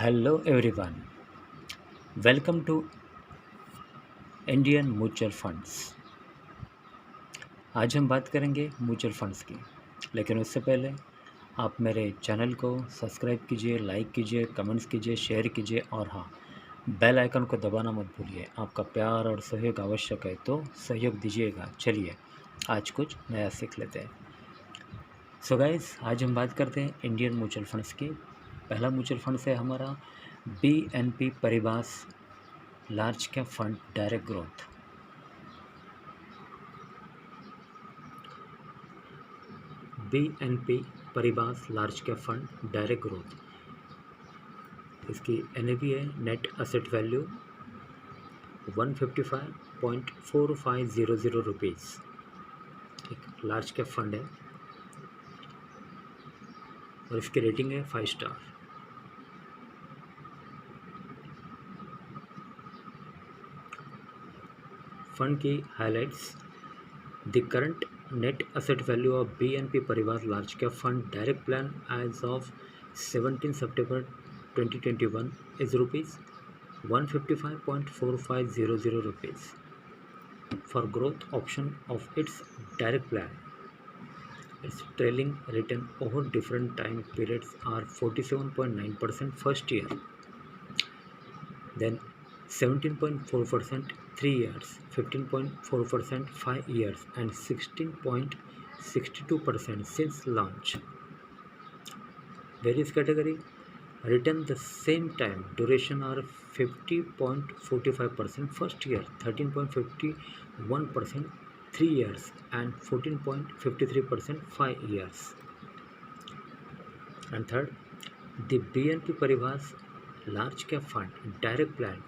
Hello everyone, welcome to Indian mutual funds. आज हम बात करेंगे म्यूचुअल फंड्स की, लेकिन उससे पहले आप मेरे चैनल को सब्सक्राइब कीजिए, लाइक कीजिए, कमेंट्स कीजिए, शेयर कीजिए और हाँ, बेल आइकन को दबाना मत भूलिए। आपका प्यार और सहयोग आवश्यक है, तो सहयोग दीजिएगा। चलिए आज कुछ नया सीख लेते हैं। सो गाइस, आज हम बात करते हैं इंडियन म्यूचुअल फंड्स की। पहला म्यूचुअल फंड्स है हमारा BNP परिवास large cap fund direct growth. BNP परिवास large cap fund direct growth, इसकी NAV है नेट असेट वैल्यू 155.4500 रुपीज़। एक लार्ज कैप फंड है और इसकी रेटिंग है 5 स्टार। फंड की highlights: the current net asset value of BNP Paribas Large Cap Fund Direct Plan as of 17 September 2021 is rupees 155.4500 rupees. For growth option of its direct plan, its trailing return over different time periods are 47.9% first year, then 17.4% 3 years, 15.4% 5 years, and 16.62% since launch. Various category: return the same time duration are 50.45% first year, 13.51% 3 years, and 14.53% 5 years. And third, the BNP Paribas Large Cap Fund Direct Plan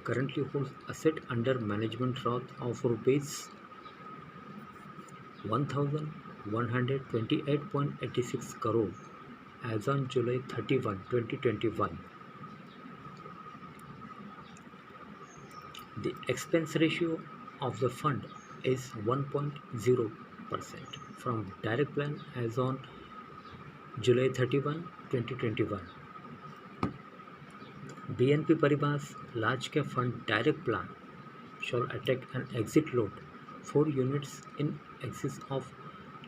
currently holds asset under management worth of rupees 1128.86 crore as on July 31, 2021. The expense ratio of the fund is 1.0% from direct plan as on July 31, 2021. BNP Paribas Large Cap Fund Direct Plan shall attract an exit load for units in excess of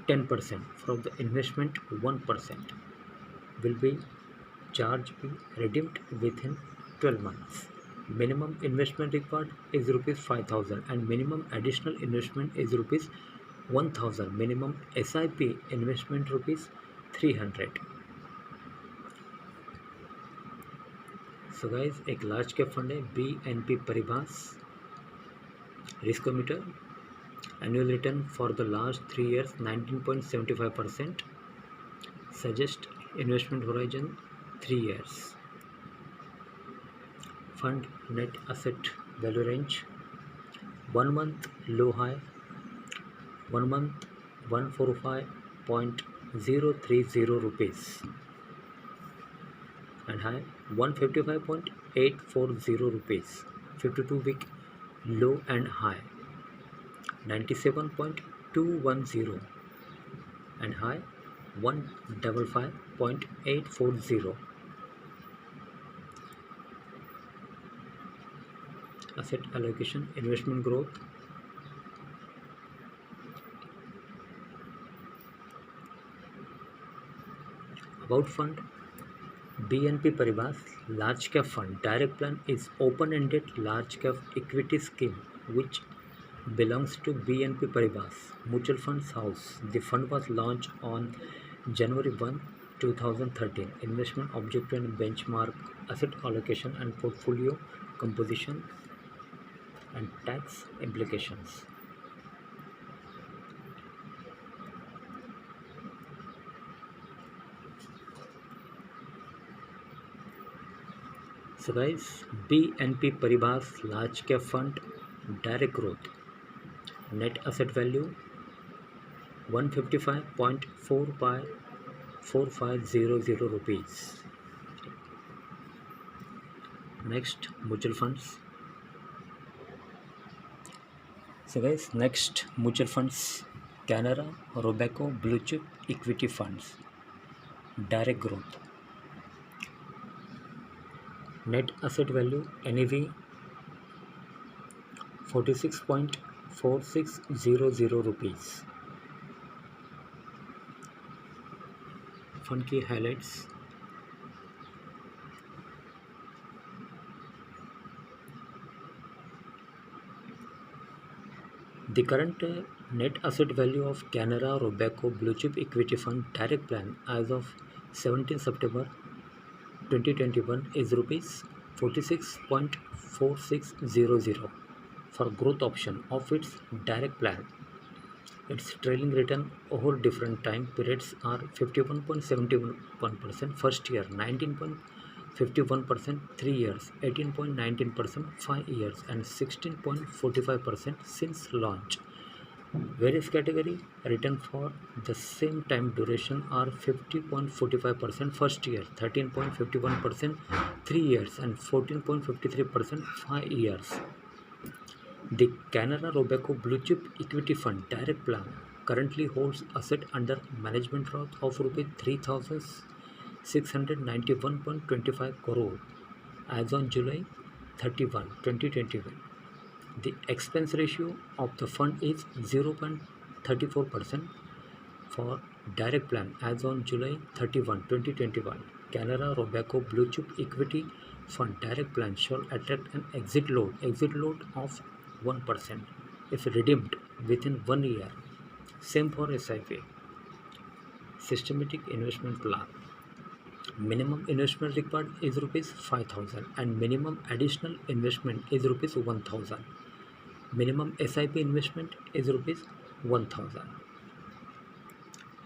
10% from the investment. 1% will be redeemed within 12 months. Minimum investment required is rupees 5,000 and minimum additional investment is rupees 1,000. Minimum SIP investment rupees 300. So guys, एक large cap fund है BNP Paribas. Risk meter: annual return for the last 3 years 19.75%. Suggest investment horizon 3 years. Fund net asset value range: 1 month low high, 1 month 145.030 rupees and high 155.840 rupees. 52 week low and high 97.210 and high 155.840. Asset allocation: investment growth, about fund. BNP Paribas Large Cap Fund Direct Plan is open-ended large cap equity scheme which belongs to BNP Paribas Mutual Funds House. The fund was launched on January 1, 2013. Investment objective and benchmark: asset allocation and portfolio composition and tax implications. So guys, BNP Paribas Large Cap Fund Direct Growth, net asset value 155.4500 rupees. Next, mutual funds. So guys, next mutual funds: Canara Robeco Blue Chip Equity Funds Direct Growth. Net asset value NAV 46.4600 rupees. Fund की highlights. The current net asset value of Canara Robeco Blue Chip Equity Fund Direct Plan as of 17 September 2021 is rupees 46.4600 for growth option of its direct plan. Its trailing return over different time periods are 51.71% first year, 19.51% 3 years, 18.19% 5 years, and 16.45% since launch. Various category return for the same time duration are 50.45% first year, 13.51% 3 years, and 14.53% 5 years. The Canara Robeco Blue Chip Equity Fund Direct Plan currently holds asset under management of rupees 3,691.25 crore as on July 31, 2021. The expense ratio of the fund is 0.34% for direct plan as on July 31, 2021. Canara Robeco Blue Chip Equity Fund Direct Plan shall attract an exit load of 1% if redeemed within 1 year. Same for SIP. Systematic investment plan. Minimum investment required is rupees 5,000 and minimum additional investment is rupees 1,000. Minimum SIP investment is rupees 1,000.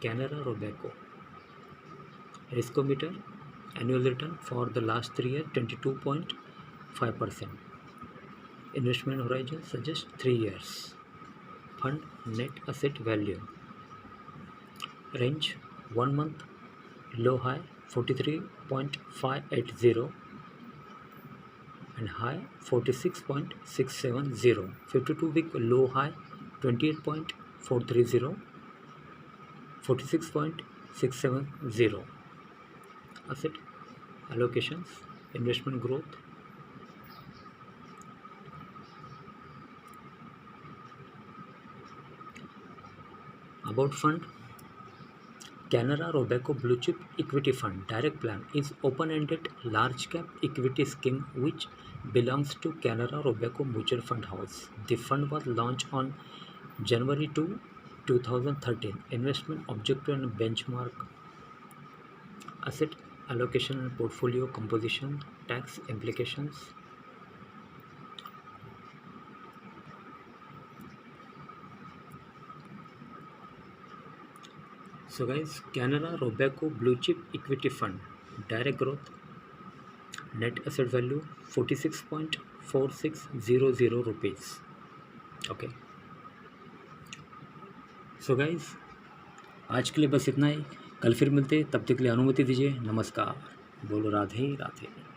Canara Robeco Riskometer annual return for the last 3 years 22.5%. Investment horizon suggests 3 years. Fund net asset value range 1 month low high 43.580 and high 46.670. 52 week low high 28.430, 46.670. Asset allocations, investment growth. About fund. Canara Robeco Blue Chip Equity Fund Direct Plan is open-ended large cap equity scheme which belongs to Canara Robeco Mutual Fund House. The fund was launched on January 2, 2013. Investment objective and benchmark. Asset allocation and portfolio composition, tax implications. So guys, Canara Robeco Blue Chip Equity Fund direct growth, net asset value 46.4600 rupees. Okay. So guys, आज के लिए बस इतना ही। कल फिर मिलते, तब तक के लिए अनुमति दीजिए। नमस्कार। बोलो राधे राधे।